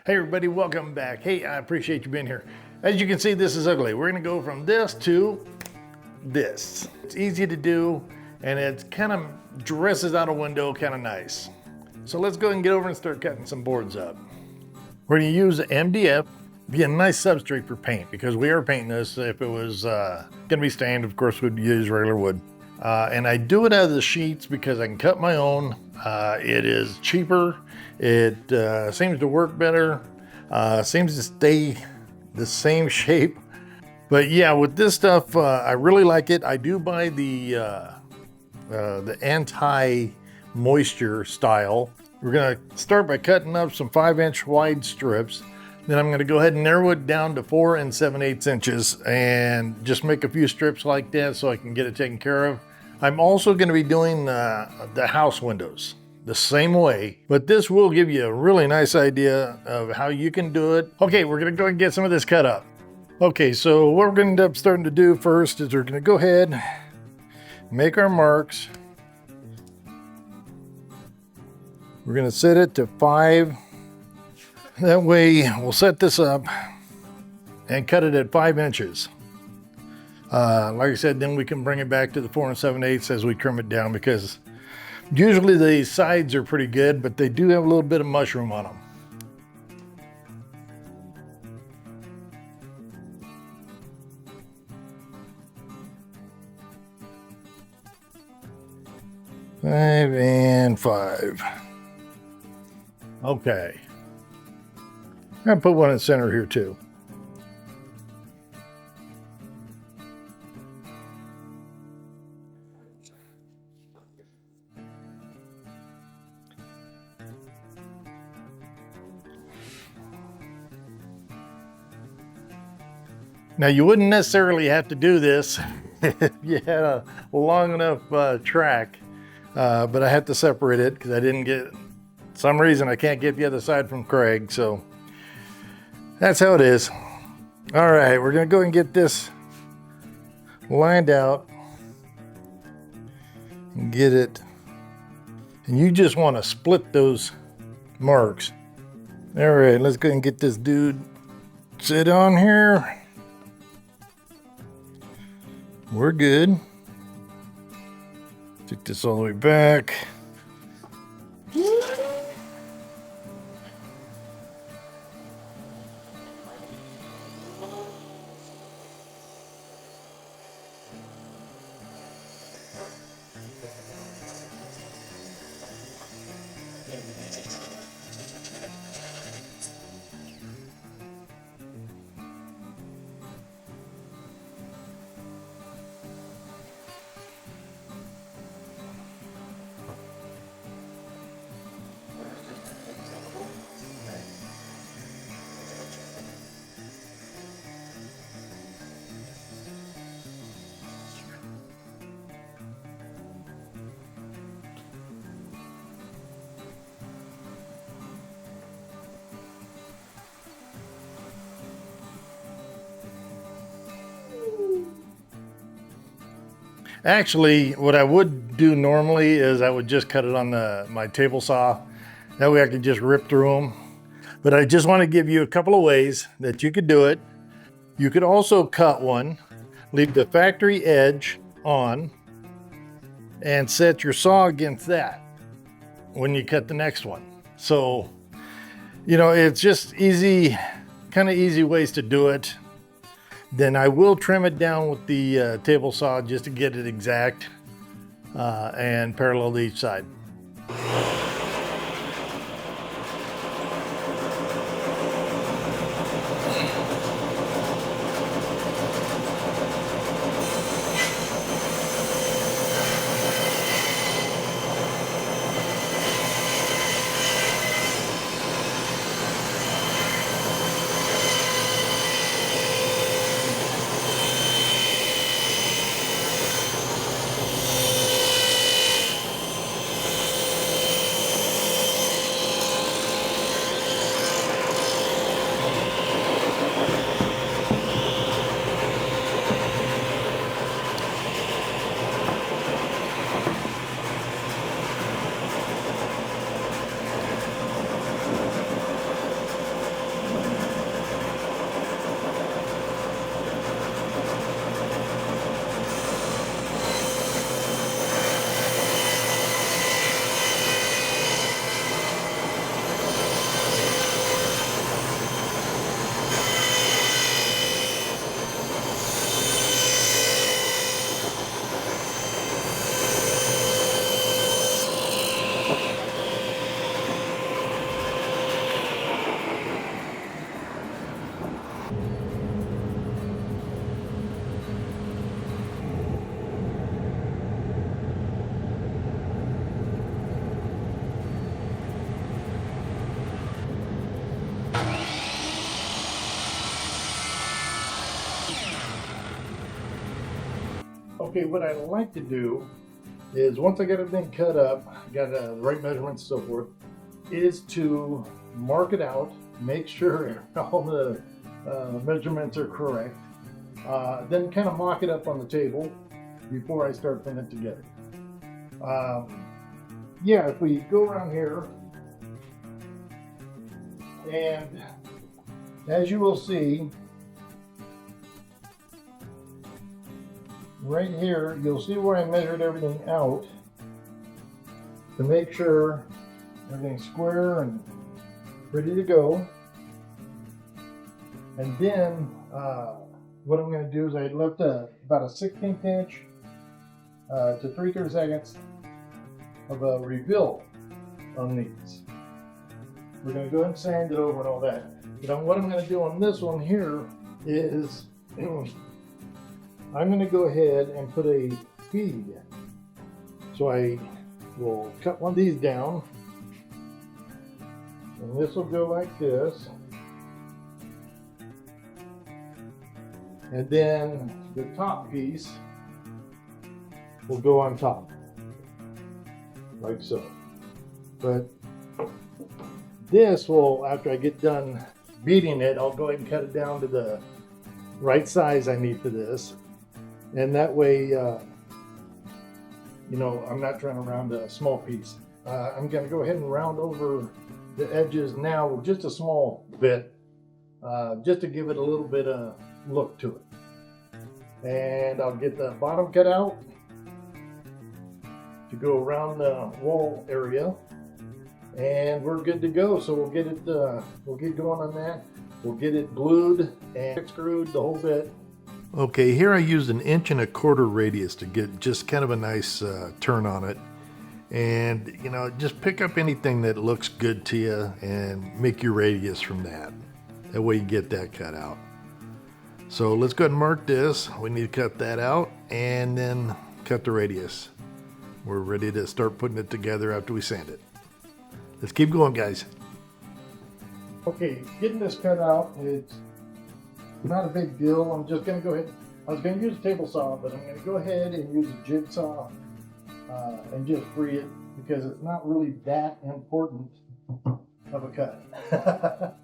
Hey everybody, welcome back. Hey, I appreciate you being here. As you can see, this is ugly. We're gonna go from this to this. It's easy to do, and it kind of dresses out a window kind of nice. So let's go ahead and get over and start cutting some boards up. We're gonna use MDF, be a nice substrate for paint, because we are painting this. If it was gonna be stained, of course, we'd use regular wood. And I do it out of the sheets because I can cut my own. It is cheaper. It seems to work better. Seems to stay the same shape. But yeah, with this stuff, I really like it. I do buy the anti-moisture style. We're gonna start by cutting up some 5-inch wide strips. Then I'm gonna go ahead and narrow it down to 4 7/8 inches and just make a few strips like that so I can get it taken care of. I'm also gonna be doing the house windows the same way, but this will give you a really nice idea of how you can do it. Okay, we're gonna go and get some of this cut up. Okay, so what we're gonna end up starting to do first is we're gonna go ahead, make our marks. We're gonna set it to 5. That way we'll set this up and cut it at 5 inches. Like I said, then we can bring it back to the 4 7/8 as we trim it down, because usually the sides are pretty good, but they do have a little bit of mushroom on them. Five and 5. Okay. I'm gonna put one in the center here too. Now, you wouldn't necessarily have to do this if you had a long enough track, but I had to separate it because I didn't get, some reason I can't get the other side from Craig, so that's how it is. All right, we're gonna go and get this lined out and get it, and you just want to split those marks. All right, let's go and get this dude sit on here. We're good. Take this all the way back. Actually, what I would do normally is I would just cut it on my table saw. That way I could just rip through them. But I just want to give you a couple of ways that you could do it. You could also cut one, leave the factory edge on, and set your saw against that when you cut the next one. So, you know, it's just easy, kind of easy ways to do it. Then I will trim it down with the table saw just to get it exact and parallel to each side. Okay, what I like to do is once I got everything cut up, got the right measurements and so forth, is to mark it out, make sure all the measurements are correct, then kind of mock it up on the table before I start putting it together. Yeah, if we go around here, and as you will see, right here, you'll see where I measured everything out to make sure everything's square and ready to go. And then what I'm going to do is I left about a 1/16 inch to 3/4 seconds of a reveal on these. We're going to go ahead and sand it over and all that. But what I'm going to do on this one here is I'm going to go ahead and put a feed. So I will cut one of these down, and this will go like this. And then the top piece will go on top, like so. But this will, after I get done beating it, I'll go ahead and cut it down to the right size I need for this. And that way, you know, I'm not trying to round a small piece. I'm going to go ahead and round over the edges now with just a small bit, just to give it a little bit of look to it. And I'll get the bottom cut out to go around the wall area, and we're good to go. So we'll get it, we'll get going on that. We'll get it glued and screwed, the whole bit. Okay, here I used 1 1/4 inch radius to get just kind of a nice turn on it. And, you know, just pick up anything that looks good to you and make your radius from that. That way you get that cut out. So let's go ahead and mark this. We need to cut that out and then cut the radius. We're ready to start putting it together after we sand it. Let's keep going, guys. Okay, getting this cut out, it's not a big deal. I'm just going to go ahead. I was going to use a table saw, but I'm going to go ahead and use a jigsaw and just free it, because it's not really that important of a cut.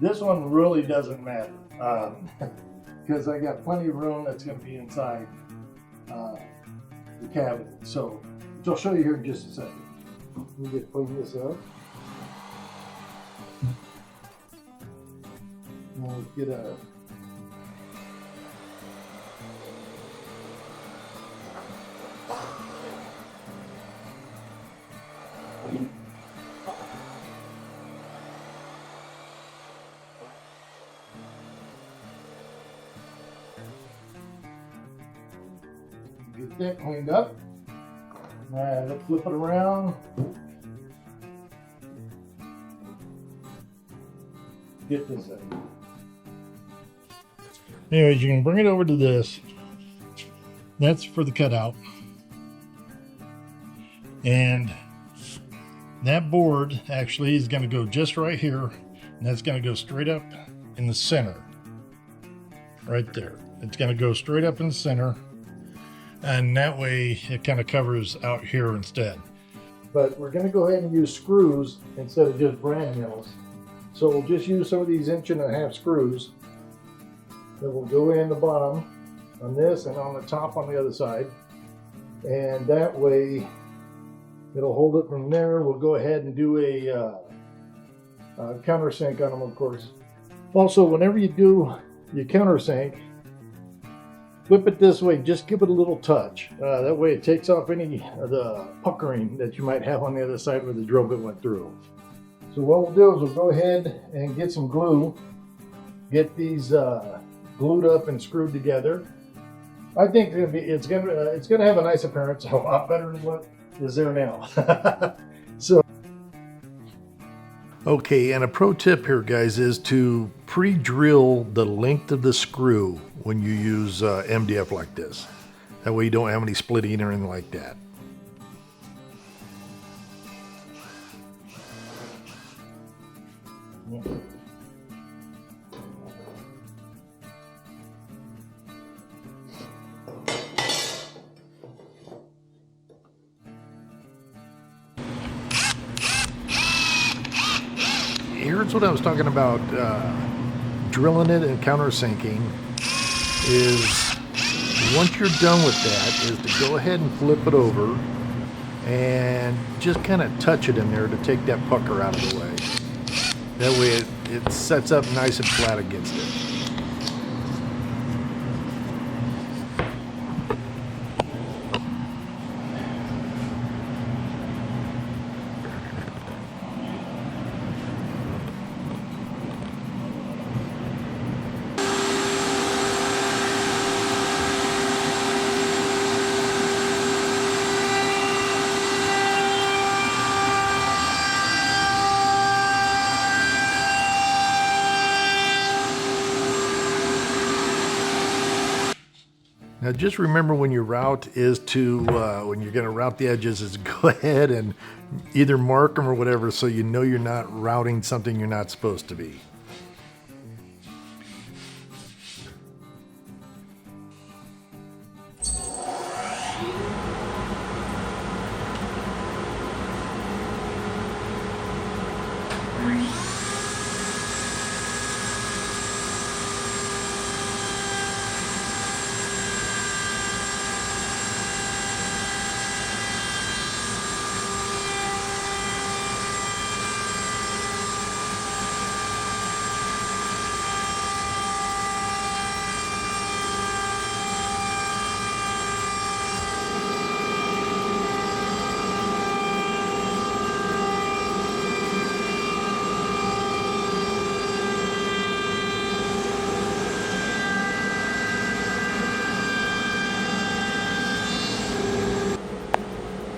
This one really doesn't matter because I got plenty of room that's going to be inside the cabinet. So I'll show you here in just a second. Let me just clean this up. We'll get a get that cleaned up. Alright, let's flip it around. Get this out. Anyways, you can bring it over to this. That's for the cutout. And that board actually is going to go just right here. And that's going to go straight up in the center. Right there. It's going to go straight up in the center. And that way it kind of covers out here instead. But we're going to go ahead and use screws instead of just brand nails. So we'll just use some of these 1.5 inch screws that will go in the bottom on this and on the top on the other side. And that way it'll hold it from there. We'll go ahead and do a countersink on them, of course. Also, whenever you do your countersink, flip it this way, just give it a little touch. That way it takes off any of the puckering that you might have on the other side where the drill bit went through. So what we'll do is we'll go ahead and get some glue, get these glued up and screwed together. I think it's gonna have a nice appearance, a lot better than what is there now. So Okay, and a pro tip here, guys, is to pre-drill the length of the screw when you use MDF like this. That way you don't have any splitting or anything like that. Here's what I was talking about, drilling it and countersinking is, once you're done with that, is to go ahead and flip it over and just kind of touch it in there to take that pucker out of the way. That way it sets up nice and flat against it. Now just remember, when your route is to, when you're going to route the edges, is go ahead and either mark them or whatever so you know you're not routing something you're not supposed to be.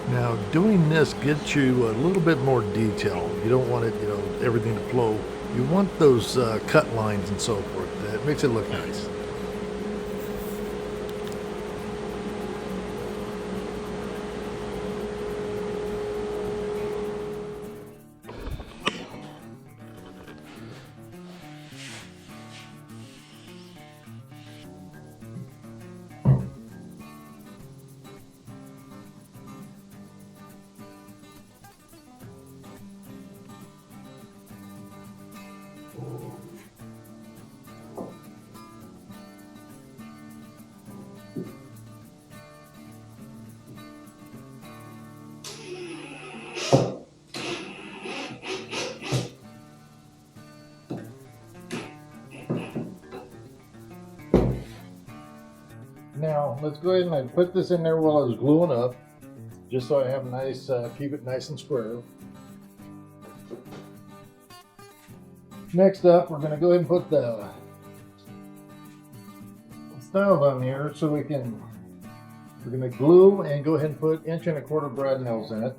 Now doing this gets you a little bit more detail. You don't want it, everything to flow. You want those cut lines and so forth. That makes it look nice. Now let's go ahead and put this in there while I was gluing up, just so I have a nice, keep it nice and square. Next up, we're going to go ahead and put the stiles on here, so we're going to glue and go ahead and put 1¼ brad nails in it.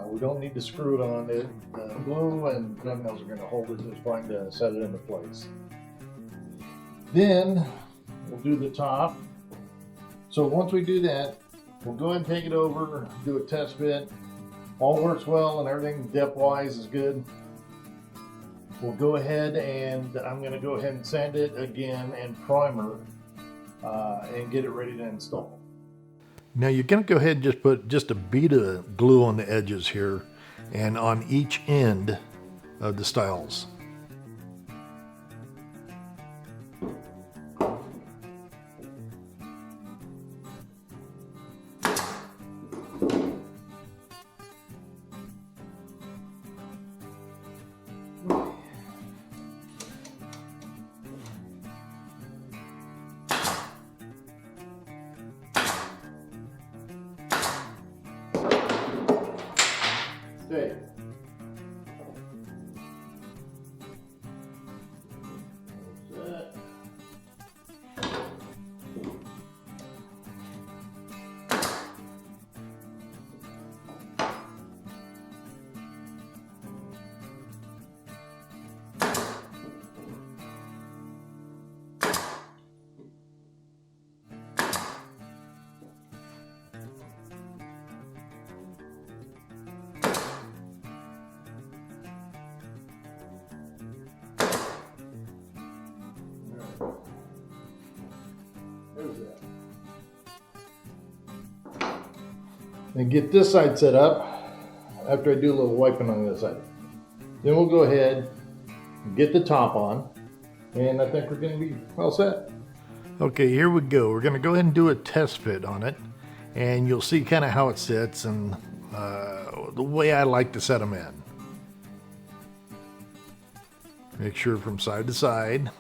We don't need to screw it on it. The glue and brad nails are going to hold it just fine to set it into place. Then we'll do the top. So once we do that, we'll go ahead and take it over, do a test fit. All works well and everything depth-wise is good. We'll go ahead and I'm going to go ahead and sand it again and primer and get it ready to install. Now you're going to go ahead and just put just a bead of glue on the edges here and on each end of the stiles. And get this side set up after I do a little wiping on this side. Then we'll go ahead and get the top on, and I think we're gonna be all set. Okay, here we go. We're gonna go ahead and do a test fit on it, and you'll see kind of how it sits and the way I like to set them in. Make sure from side to side.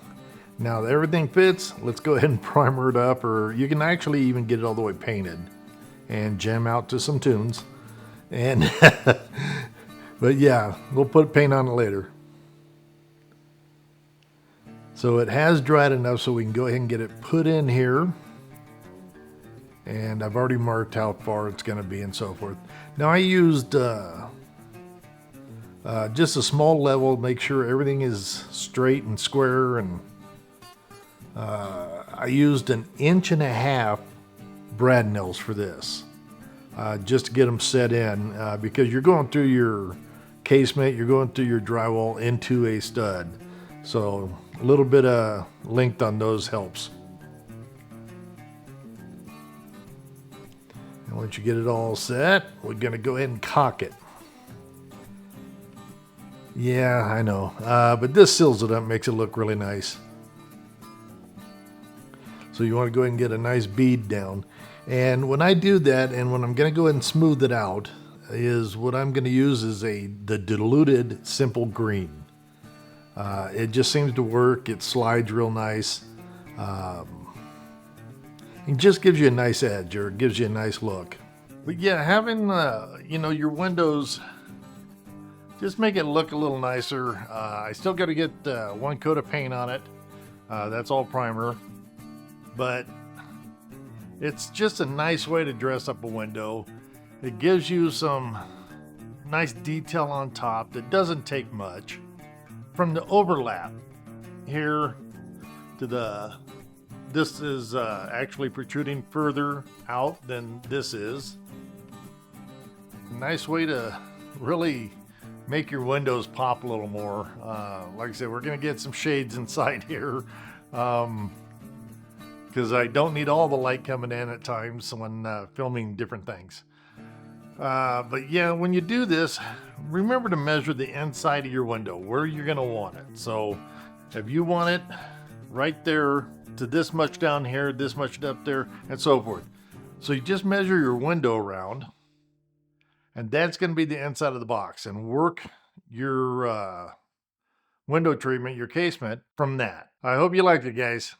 Now that everything fits, let's go ahead and primer it up, or you can actually even get it all the way painted and jam out to some tunes. And but yeah, we'll put paint on it later. So it has dried enough so we can go ahead and get it put in here. And I've already marked how far it's going to be and so forth. Now I used just a small level, make sure everything is straight and square, and I used 1.5 inch brad nails for this, just to get them set in, because you're going through your casement, you're going through your drywall into a stud, so a little bit of length on those helps. And once you get it all set, we're going to go ahead and caulk it. Yeah, I know, but this seals it up, makes it look really nice. So you want to go ahead and get a nice bead down. And when I do that, and when I'm going to go ahead and smooth it out, is what I'm going to use is the diluted simple green. It just seems to work. It slides real nice. It just gives you a nice edge, or it gives you a nice look. But yeah, having your windows, just make it look a little nicer. I still got to get one coat of paint on it. That's all primer. But it's just a nice way to dress up a window. It gives you some nice detail on top that doesn't take much. From the overlap here to this is actually protruding further out than this is. A nice way to really make your windows pop a little more. Like I said, we're gonna get some shades inside here. Because I don't need all the light coming in at times when filming different things. But yeah, when you do this, remember to measure the inside of your window, where you're going to want it. So if you want it right there to this much down here, this much up there, and so forth. So you just measure your window around, and that's going to be the inside of the box, and work your window treatment, your casement, from that. I hope you liked it, guys.